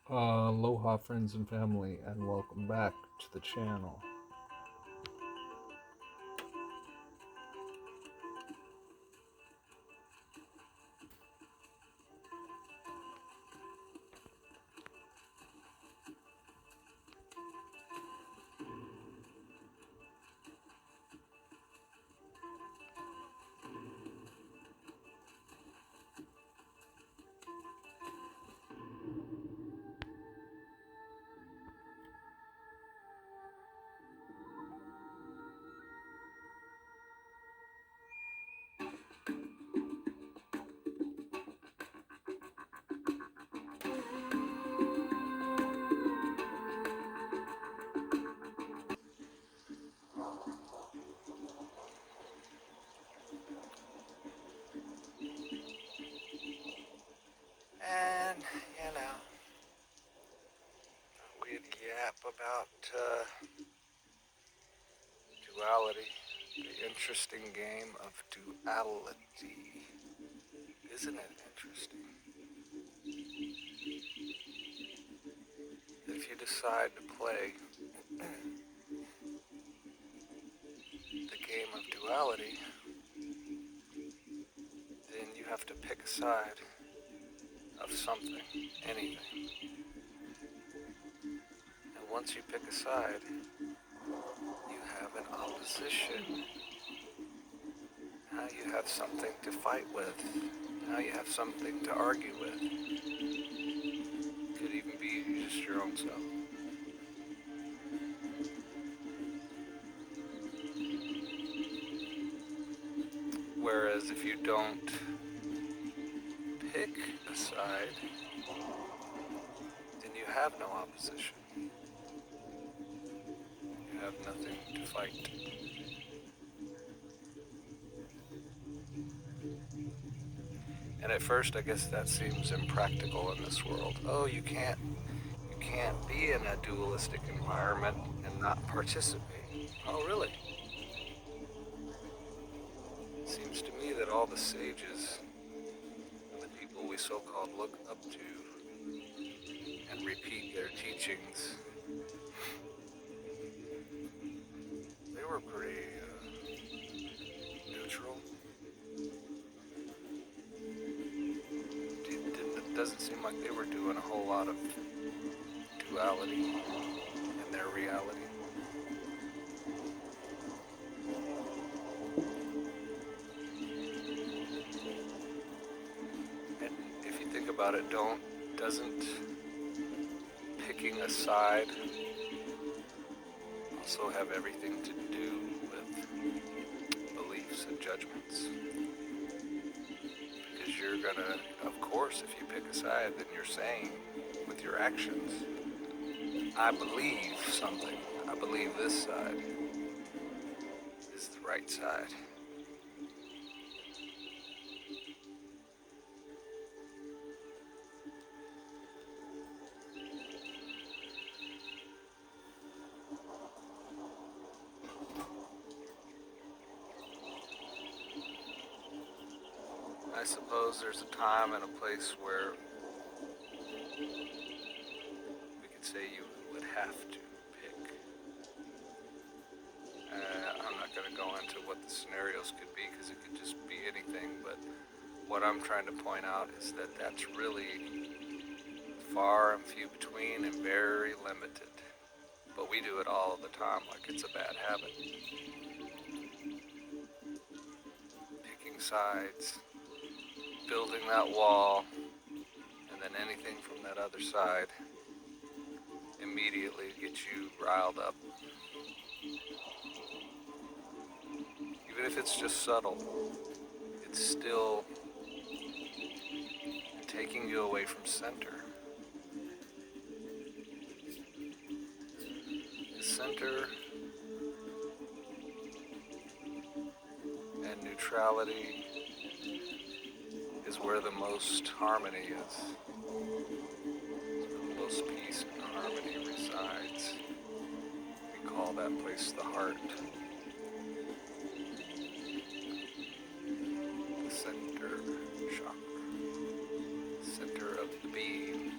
Aloha, friends and family, and welcome back to the channel. And, we'd yap about duality, the interesting game of duality. Isn't it interesting? If you decide to play the game of duality, then you have to pick a side of something, anything. And once you pick a side, you have an opposition. Now you have something to fight with. Now you have something to argue with. Could even be just your own self. Whereas if you don't pick a side, then you have no opposition. You have nothing to fight. And at first, I guess that seems impractical in this world. Oh, you can't be in a dualistic environment and not participate. Oh, really? It seems to me that all the sages and the people we so-called look up to and repeat their teachings, they were pretty neutral. It doesn't seem like they were doing a whole lot of duality in their reality. And if you think about it, doesn't picking a side also have everything to do with beliefs and judgments? Because you're gonna, of course, if you pick a side, then you're saying with your actions, I believe something. I believe this side is the right side. I suppose there's a time and a place where we could say you would have to pick. I'm not going to go into what the scenarios could be because it could just be anything, but what I'm trying to point out is that that's really far and few between and very limited. But we do it all the time like it's a bad habit. Picking sides, building that wall, and then anything from that other side immediately gets you riled up. Even if it's just subtle, it's still taking you away from center. Center and neutrality is where the most harmony is. Where the most peace and harmony resides. We call that place the heart. The center chakra. Center of the being.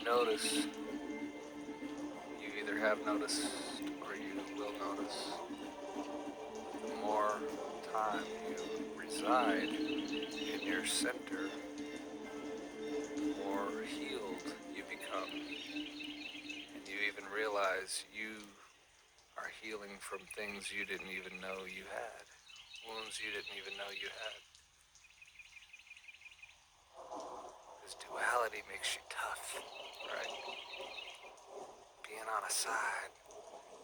notice, you either have noticed or you will notice, the more time you reside in your center, the more healed you become. And you even realize you are healing from things you didn't even know you had, wounds you didn't even know you had. Because duality makes you tough, right? Being on a side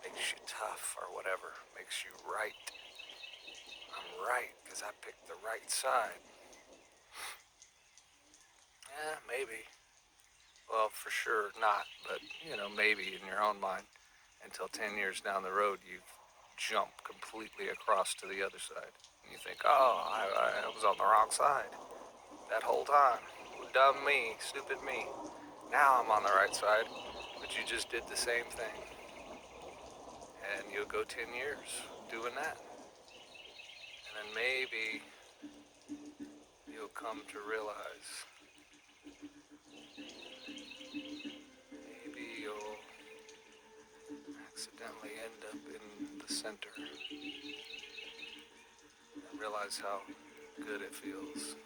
makes you tough or whatever, makes you right. I'm right because I picked the right side. Maybe. Well, for sure not, but maybe in your own mind. Until 10 years down the road, you jump completely across to the other side. And you think, oh, I was on the wrong side that whole time. Dumb me, stupid me. Now I'm on the right side, but you just did the same thing. And you'll go 10 years doing that. And then maybe you'll come to realize, maybe you'll accidentally end up in the center and realize how good it feels,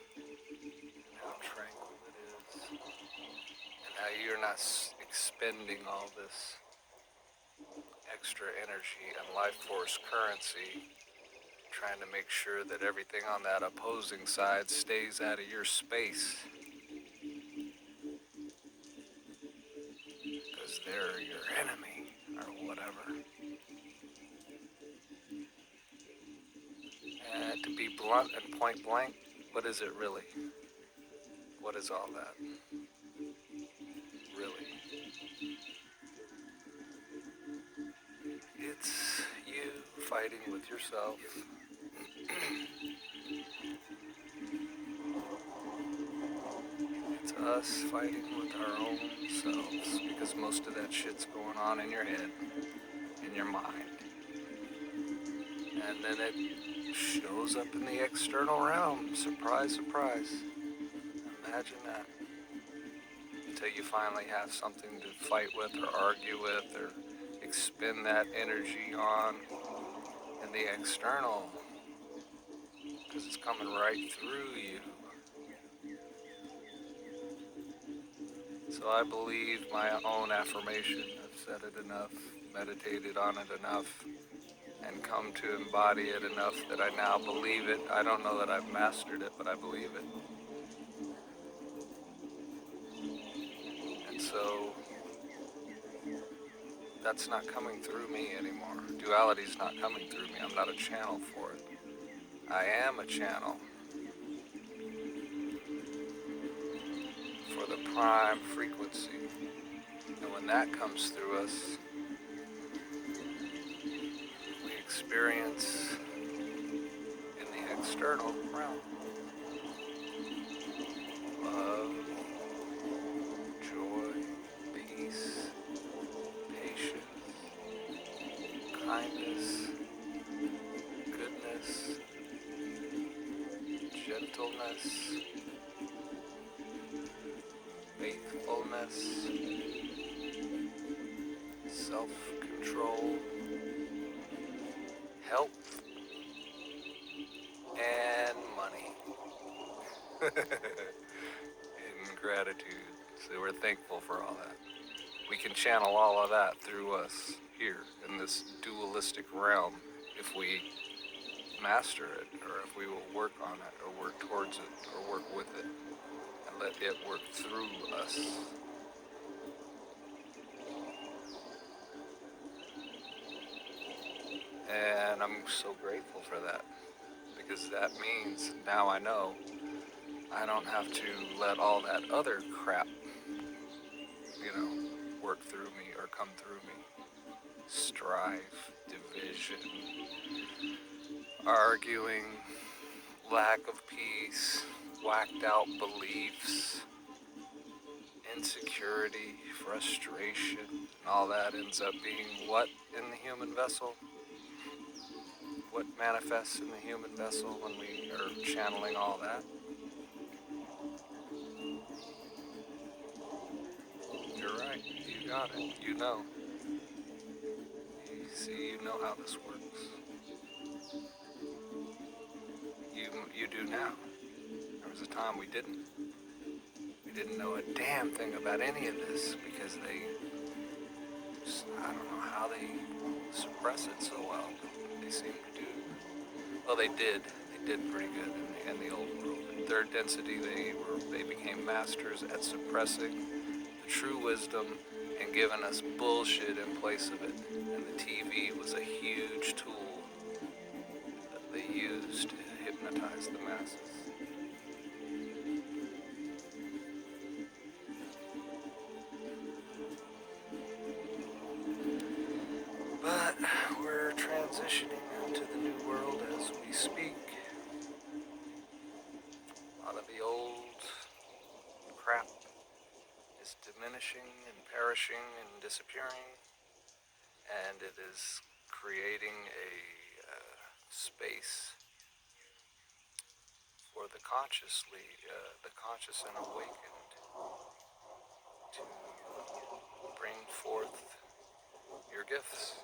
and how tranquil it is, and how you're not expending all this extra energy and life force currency trying to make sure that everything on that opposing side stays out of your space, because they're your enemy or whatever. And to be blunt and point blank, what is it really? What is all that? Really? It's you fighting with yourself. It's us fighting with our own selves, because most of that shit's going on in your head, in your mind. And then it shows up in the external realm. Surprise, surprise. Imagine that. Until you finally have something to fight with or argue with or expend that energy on in the external, because it's coming right through you. So I believe my own affirmation. I've said it enough, meditated on it enough, and come to embody it enough that I now believe it. I don't know that I've mastered it, but I believe it. And so that's not coming through me anymore. Duality's not coming through me. I'm not a channel for it. I am a channel for the prime frequency. And when that comes through us, we experience in the external realm love, joy, peace, patience, kindness, goodness, gentleness, faithfulness, self-control, health, and money. And gratitude. So we're thankful for all that. We can channel all of that through us here in this dualistic realm if we master it, or if we will work on it, or work towards it, or work with it, and let it work through us. And I'm so grateful for that, because that means now I know I don't have to let all that other crap, work through me or come through me. Strife, division, arguing, lack of peace, whacked out beliefs, insecurity, frustration, and all that ends up being what in the human vessel? What manifests in the human vessel when we are channeling all that? Your got it. You know. You see, you know how this works. You do now. There was a time we didn't. We didn't know a damn thing about any of this because they, I don't know how they suppress it so well. They seem to do. Well, they did. They did pretty good in the old world. In third density, they became masters at suppressing the true wisdom and giving us bullshit in place of it. And the TV was a huge tool that they used to hypnotize the masses. But we're transitioning into the new world as we speak. A lot of the old crap is diminishing and perishing and disappearing, and it is creating a space for the conscious and awakened to bring forth your gifts,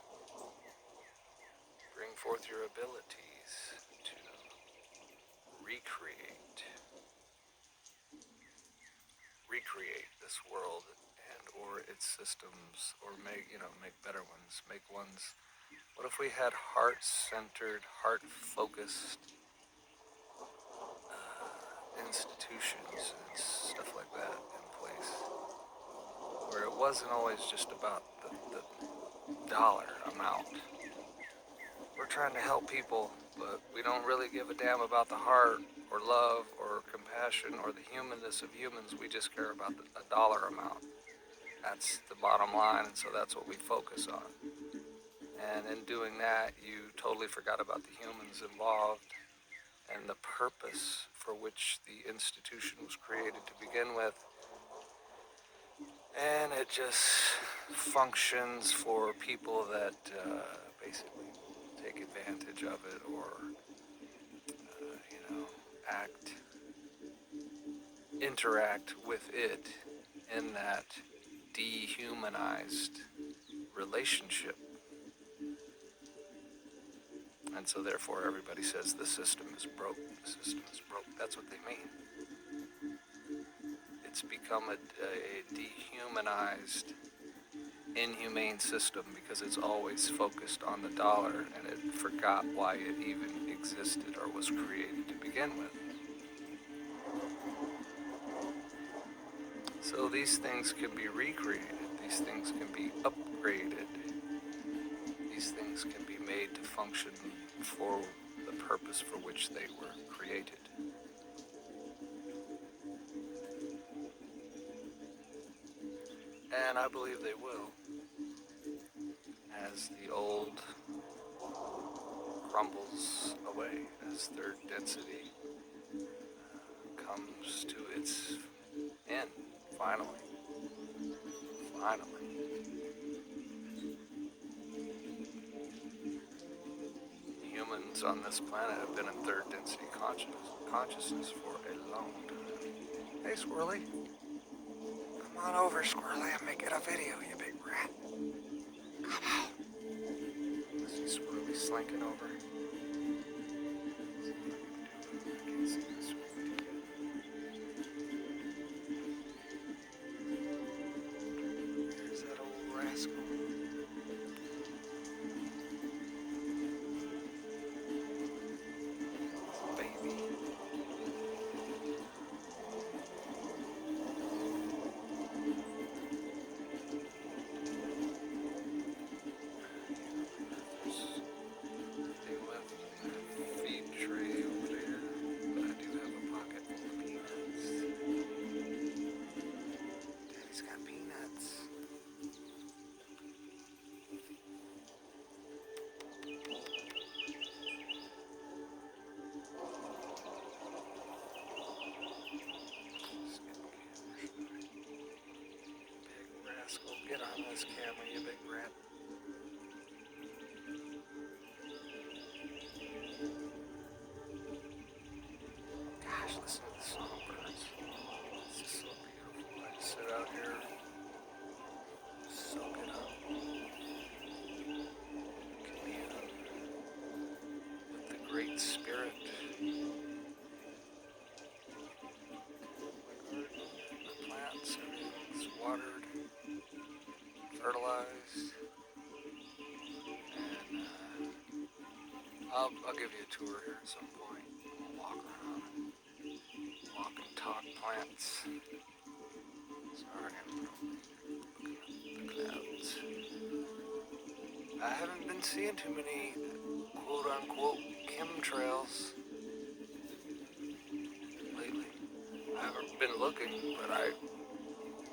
bring forth your abilities to recreate this world and or its systems, or make better ones, make ones. What if we had heart-centered, heart-focused institutions and stuff like that in place, where it wasn't always just about the dollar amount. We're trying to help people, but we don't really give a damn about the heart or love or compassion or the humanness of humans. We just care about a dollar amount. That's the bottom line, and so that's what we focus on. And in doing that, you totally forgot about the humans involved and the purpose for which the institution was created to begin with. And it just functions for people that basically take advantage of it or, interact with it in that dehumanized relationship. And so therefore everybody says the system is broke, the system is broke. That's what they mean. It's become a dehumanized, inhumane system because it's always focused on the dollar and it forgot why it even existed or was created to begin with. So these things can be recreated, these things can be upgraded, these things can be made to function for the purpose for which they were created. And I believe they will, as the old crumbles away, as third density comes to its end, finally. Humans on this planet have been in third density consciousness for a long time. Hey, Squirrely. Come on over, Squirrely, and make it a video, you big rat. Come on. I see Squirrely slinking over. I can't see this one. There's that old rascal. Baby. Get on this camera, you big rat. Gosh, listen to the songbirds. It's just so beautiful. I just sit out here Great Spirit. My plants, everything's watered, fertilized, and I'll give you a tour here at some point. We'll walk around, walk and talk plants. Sorry, I'm looking at the clouds. I haven't been seeing too many quote-unquote chemtrails lately. I haven't been looking, but I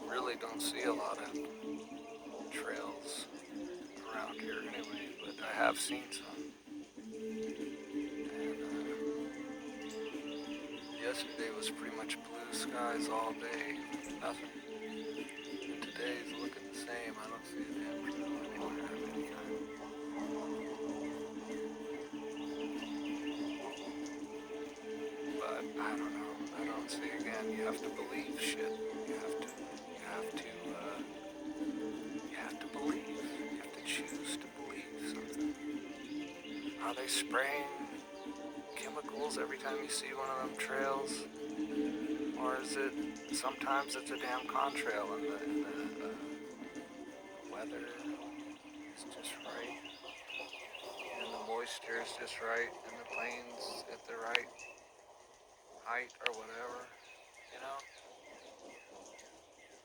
really don't see a lot of trails around here anyway, but I have seen some. And yesterday was pretty much blue skies all day, nothing. And today's looking the same. I don't see a damn trail anywhere of any kind. But I don't know. I don't see, again, you have to believe shit. You have to believe. You have to choose to believe something. Are they spraying chemicals every time you see one of them trails? Or is it, sometimes it's a damn contrail and the weather is just right. And the moisture is just right. And the plains at the right height or whatever, you know?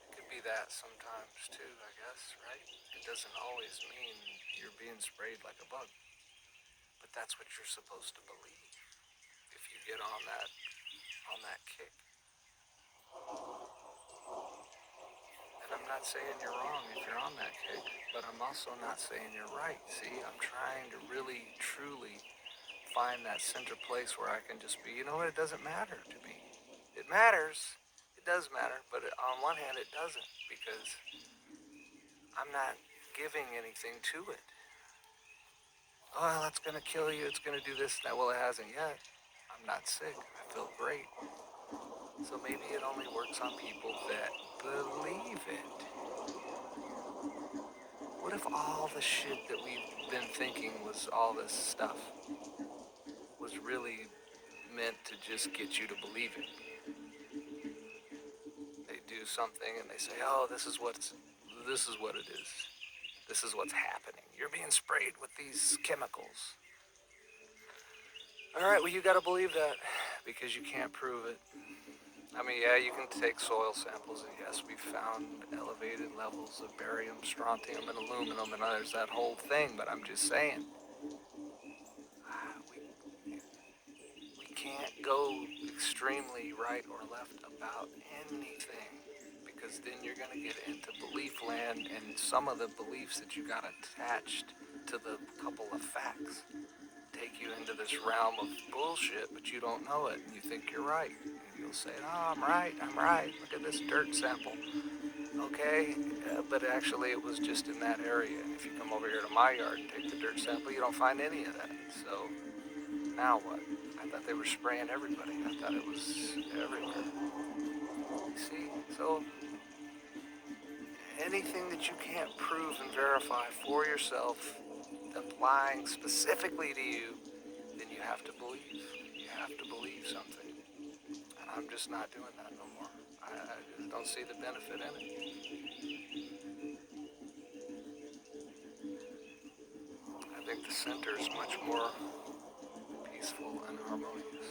It could be that sometimes too, I guess, right? It doesn't always mean you're being sprayed like a bug. But that's what you're supposed to believe if you get on that kick. And I'm not saying you're wrong if you're on that kick, but I'm also not saying you're right. See, I'm trying to really, truly find that center place where I can just be, you know what, it doesn't matter to me. It matters. It does matter, but on one hand it doesn't, because I'm not giving anything to it. Oh, that's going to kill you, it's going to do this, that. Well, it hasn't yet. I'm not sick. I feel great. So maybe it only works on people that believe it. What if all the shit that we've been thinking was all this stuff was really meant to just get you to believe it? They do something and they say, oh, this is what it is. This is what's happening. You're being sprayed with these chemicals. All right, well, you got to believe that because you can't prove it. I mean, yeah, you can take soil samples, and yes, we found elevated levels of barium, strontium, and aluminum, and there's that whole thing, but I'm just saying, we can't go extremely right or left about anything, because then you're going to get into belief land, and some of the beliefs that you got attached to the couple of facts take you into this realm of bullshit, but you don't know it, and you think you're right. And you'll say, oh, I'm right, look at this dirt sample. Okay, but actually it was just in that area, and if you come over here to my yard and take the dirt sample, you don't find any of that. So, now what? I thought they were spraying everybody. I thought it was everywhere. You see? So, anything that you can't prove and verify for yourself, applying specifically to you, then you have to believe. You have to believe something. And I'm just not doing that no more. I just don't see the benefit in it. I think the center is much more peaceful and harmonious.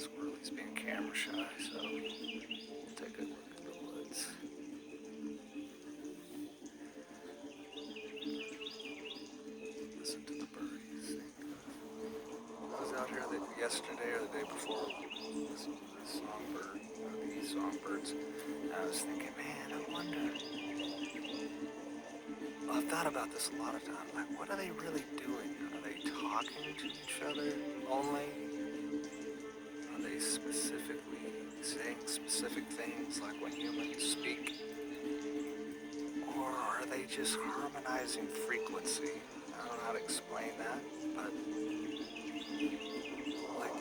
Squirrely's being camera shy, so we'll take a look at the woods. Listen to the birdies sing. I was out here yesterday or the day before, listening to the songbird, these songbirds, and I was thinking, man, I wonder. Well, I've thought about this a lot of times. Like, what are they really doing? Are they talking to each other only? Are they specifically saying specific things like when humans speak? Or are they just harmonizing frequency? I don't know how to explain that, but like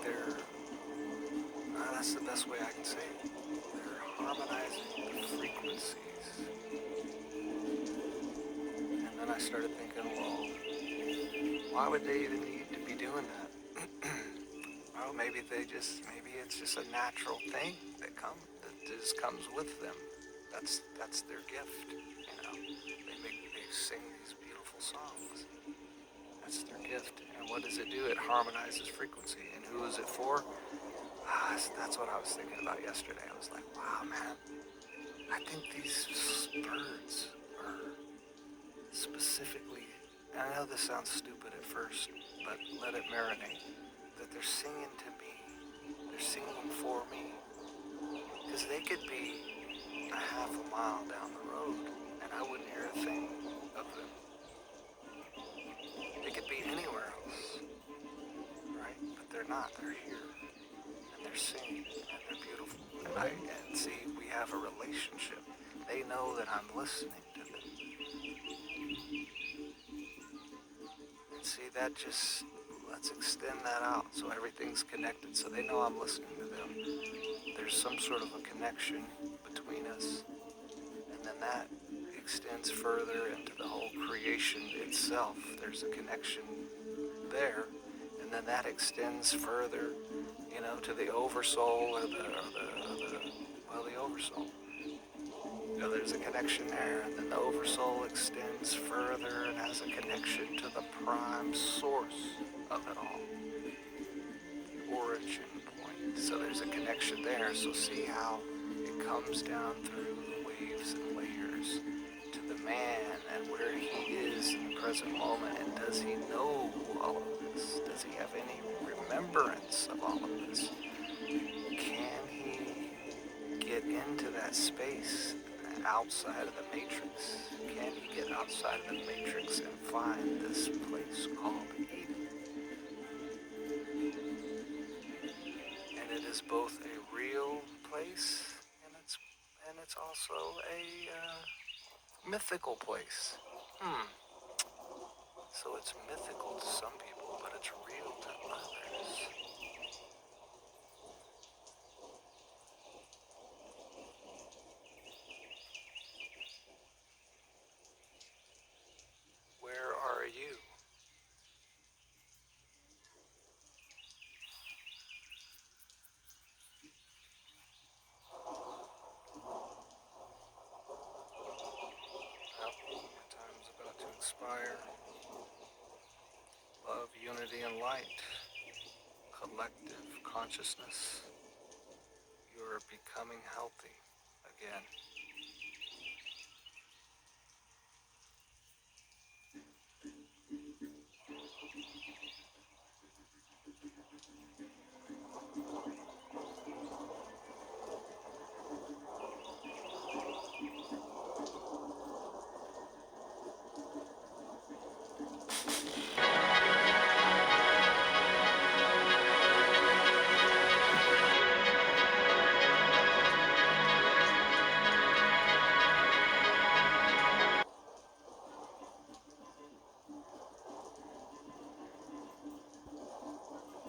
that's the best way I can say it. They're harmonizing the frequencies. And then I started thinking, well, why would they even need to be doing that? Well, maybe it's just a natural thing that just comes with them. That's their gift, you know. They sing these beautiful songs. That's their gift. And what does it do? It harmonizes frequency. And who is it for? That's what I was thinking about yesterday. I was like, wow, man, I think these birds are specifically, and I know this sounds stupid at first, but let it marinate, that they're singing to me. They're singing for me. Because they could be a half a mile down the road, and I wouldn't hear a thing of them. They could be anywhere else, right? But they're not. They're here, and they're singing, and they're beautiful. And see, we have a relationship. They know that I'm listening to them. And see, let's extend that out so everything's connected. So they know I'm listening to them. There's some sort of a connection between us. And then that extends further into the whole creation itself. There's a connection there. And then that extends further, you know, to the oversoul or the oversoul. You know, there's a connection there, and then the oversoul extends further and has a connection to the prime source of it all, the origin point. So there's a connection there. So see how it comes down through the waves and layers to the man and where he is in the present moment. And does he know all of this? Does he have any remembrance of all of this? Can he get into that space outside of the matrix? Can he get outside of the matrix and find this place called Eden? And it is both a real place and it's also a mythical place. So it's mythical to some people, but it's real to others. Where are you? Well, your time's about to expire. Love, unity, and light. Collective consciousness. You are becoming healthy again.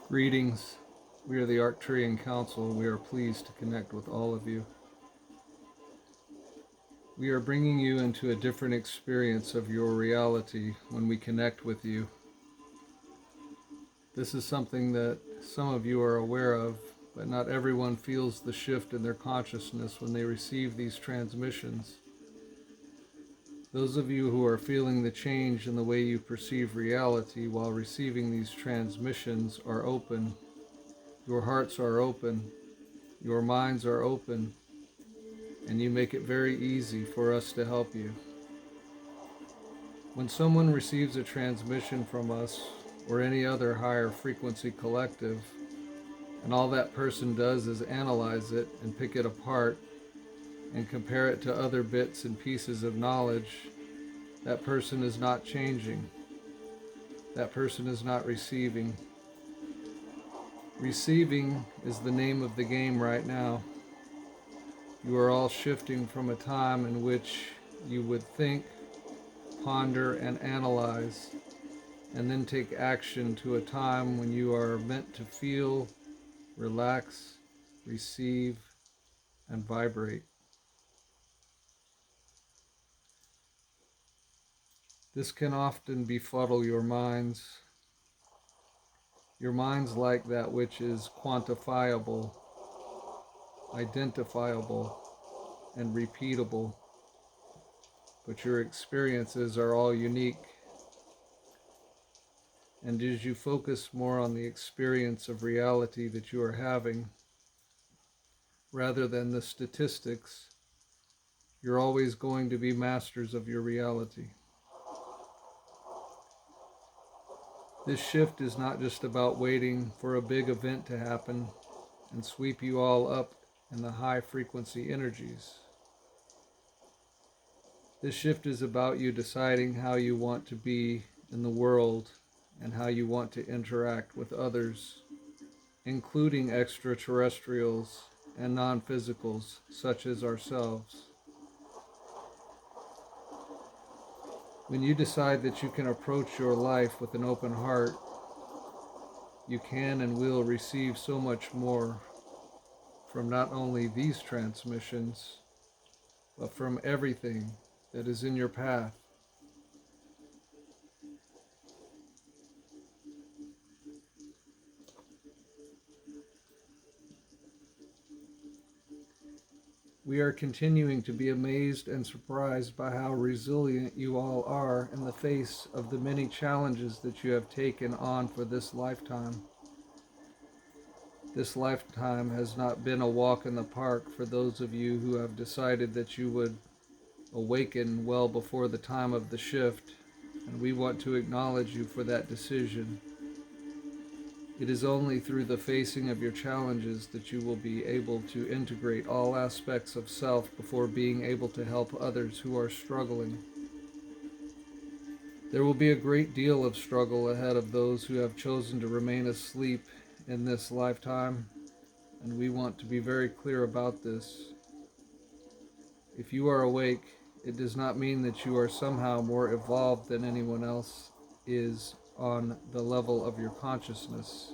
Greetings. We are the Arcturian Council, and we are pleased to connect with all of you. We are bringing you into a different experience of your reality when we connect with you. This is something that some of you are aware of, but not everyone feels the shift in their consciousness when they receive these transmissions. Those of you who are feeling the change in the way you perceive reality while receiving these transmissions are open. Your hearts are open. Your minds are open. And you make it very easy for us to help you. When someone receives a transmission from us or any other higher frequency collective, and all that person does is analyze it and pick it apart and compare it to other bits and pieces of knowledge, that person is not changing. That person is not receiving. Receiving is the name of the game right now. You are all shifting from a time in which you would think, ponder, and analyze, and then take action to a time when you are meant to feel, relax, receive, and vibrate. This can often befuddle your minds. Your mind's like that which is quantifiable, identifiable, and repeatable, but your experiences are all unique. And as you focus more on the experience of reality that you are having, rather than the statistics, you're always going to be masters of your reality. This shift is not just about waiting for a big event to happen and sweep you all up in the high frequency energies. This shift is about you deciding how you want to be in the world and how you want to interact with others, including extraterrestrials and non-physicals such as ourselves. When you decide that you can approach your life with an open heart, you can and will receive so much more from not only these transmissions, but from everything that is in your path. We are continuing to be amazed and surprised by how resilient you all are in the face of the many challenges that you have taken on for this lifetime. This lifetime has not been a walk in the park for those of you who have decided that you would awaken well before the time of the shift, and we want to acknowledge you for that decision. It is only through the facing of your challenges that you will be able to integrate all aspects of self before being able to help others who are struggling. There will be a great deal of struggle ahead of those who have chosen to remain asleep in this lifetime, and we want to be very clear about this. If you are awake, it does not mean that you are somehow more evolved than anyone else is on the level of your consciousness.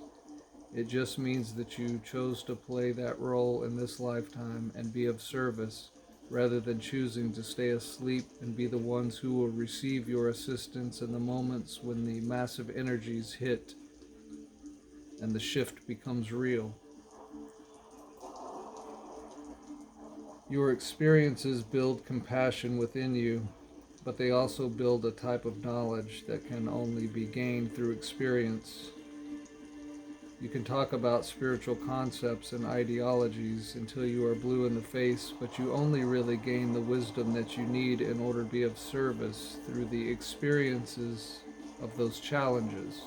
It just means that you chose to play that role in this lifetime and be of service, rather than choosing to stay asleep and be the ones who will receive your assistance in the moments when the massive energies hit and the shift becomes real. Your experiences build compassion within you, but they also build a type of knowledge that can only be gained through experience. You can talk about spiritual concepts and ideologies until you are blue in the face, but you only really gain the wisdom that you need in order to be of service through the experiences of those challenges.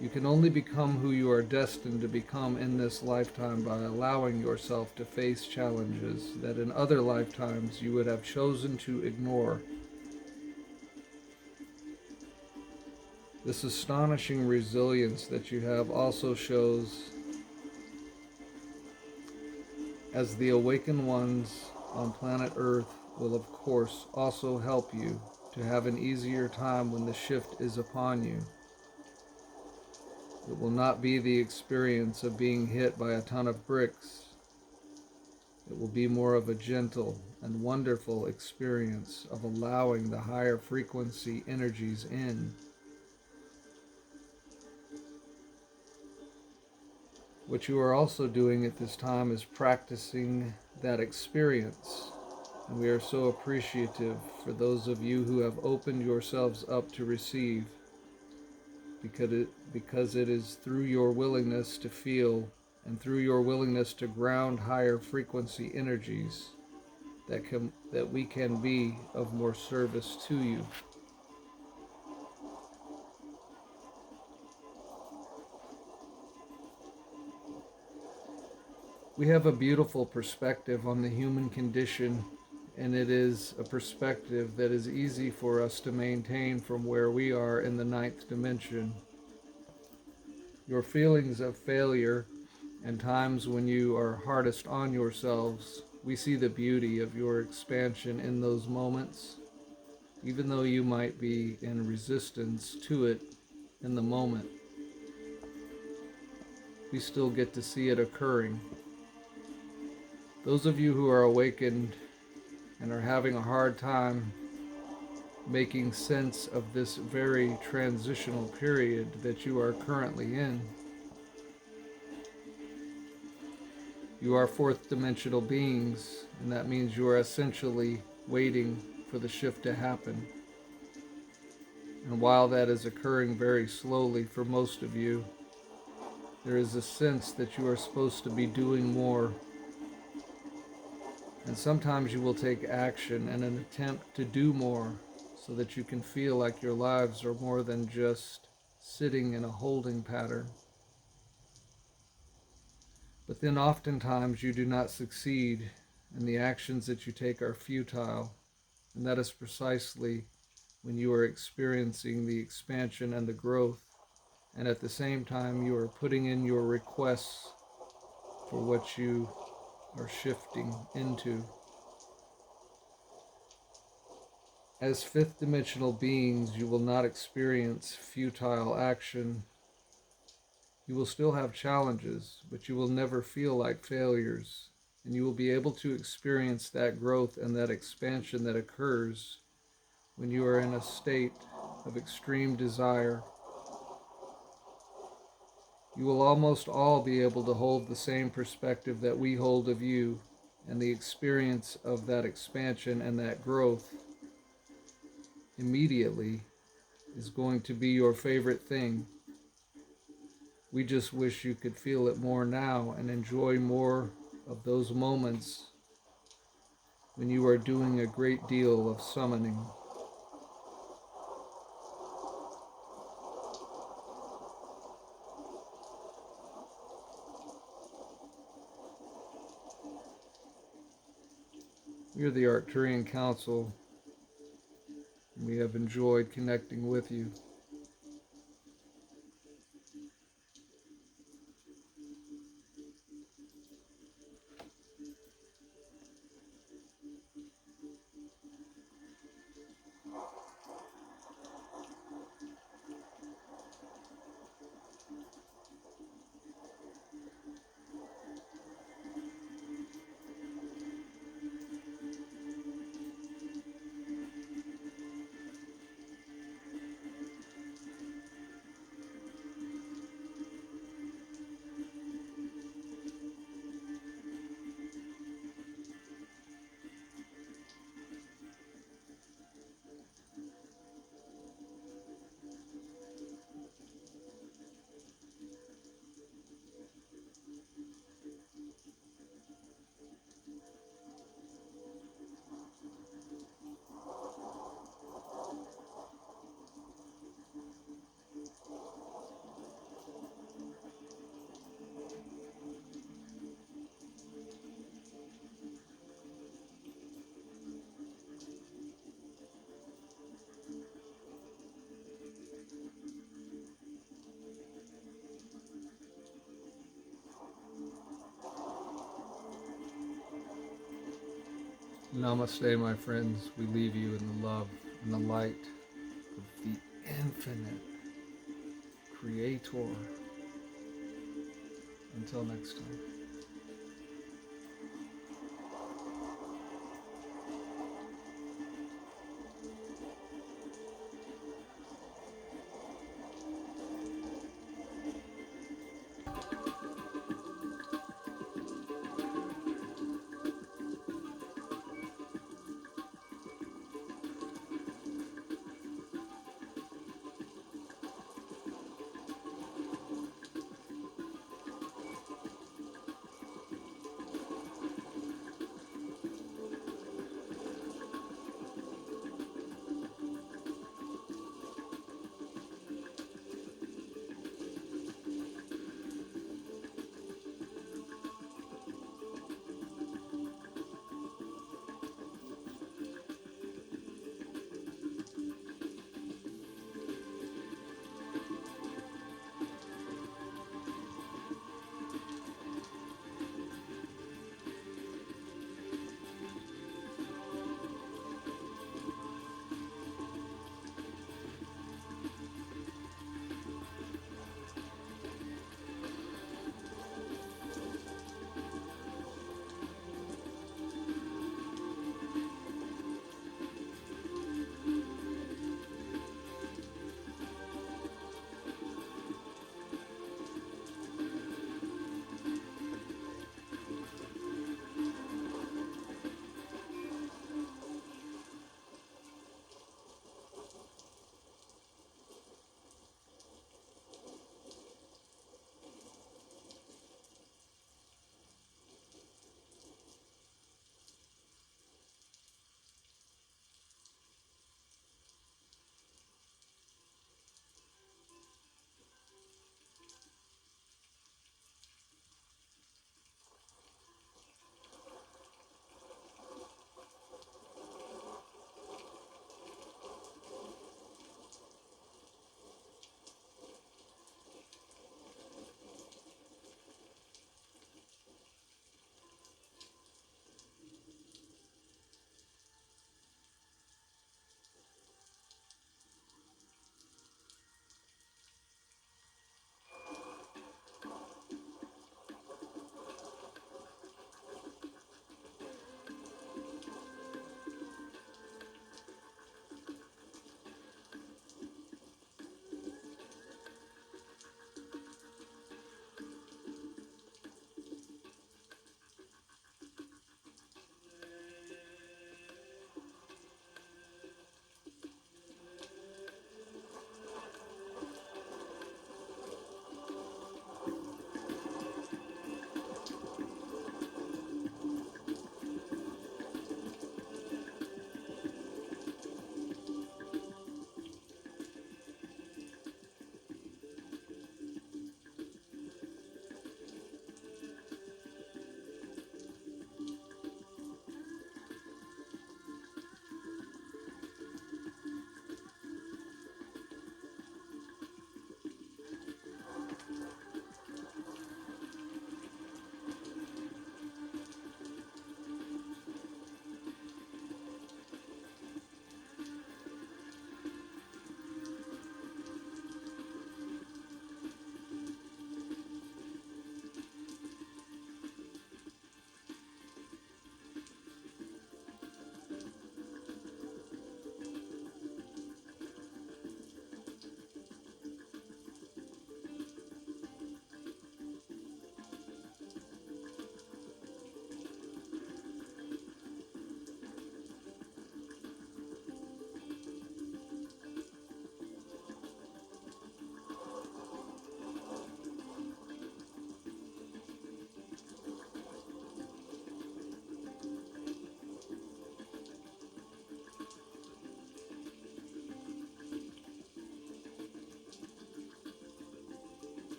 You can only become who you are destined to become in this lifetime by allowing yourself to face challenges that in other lifetimes you would have chosen to ignore. This astonishing resilience that you have also shows as the awakened ones on planet Earth will of course also help you to have an easier time when the shift is upon you. It will not be the experience of being hit by a ton of bricks. It will be more of a gentle and wonderful experience of allowing the higher frequency energies in. What you are also doing at this time is practicing that experience. And we are so appreciative for those of you who have opened yourselves up to receive, because it is through your willingness to feel and through your willingness to ground higher frequency energies that we can be of more service to you. We have a beautiful perspective on the human condition, and it is a perspective that is easy for us to maintain from where we are in the ninth dimension. Your feelings of failure and times when you are hardest on yourselves, we see the beauty of your expansion in those moments, even though you might be in resistance to it in the moment. We still get to see it occurring. Those of you who are awakened and are having a hard time, making sense of this very transitional period that you are currently in. You are fourth dimensional beings, and that means you are essentially waiting for the shift to happen. And while that is occurring very slowly for most of you, there is a sense that you are supposed to be doing more. And sometimes you will take action in an attempt to do more so that you can feel like your lives are more than just sitting in a holding pattern. But then oftentimes you do not succeed, and the actions that you take are futile. And that is precisely when you are experiencing the expansion and the growth, and at the same time you are putting in your requests for what you are shifting into. As fifth dimensional beings, you will not experience futile action. You will still have challenges, but you will never feel like failures, and you will be able to experience that growth and that expansion that occurs when you are in a state of extreme desire. You will almost all be able to hold the same perspective that we hold of you, and the experience of that expansion and that growth immediately is going to be your favorite thing. We just wish you could feel it more now and enjoy more of those moments when you are doing a great deal of summoning. We are the Arcturian Council, and we have enjoyed connecting with you. Namaste, my friends. We leave you in the love and the light of the infinite Creator. Until next time.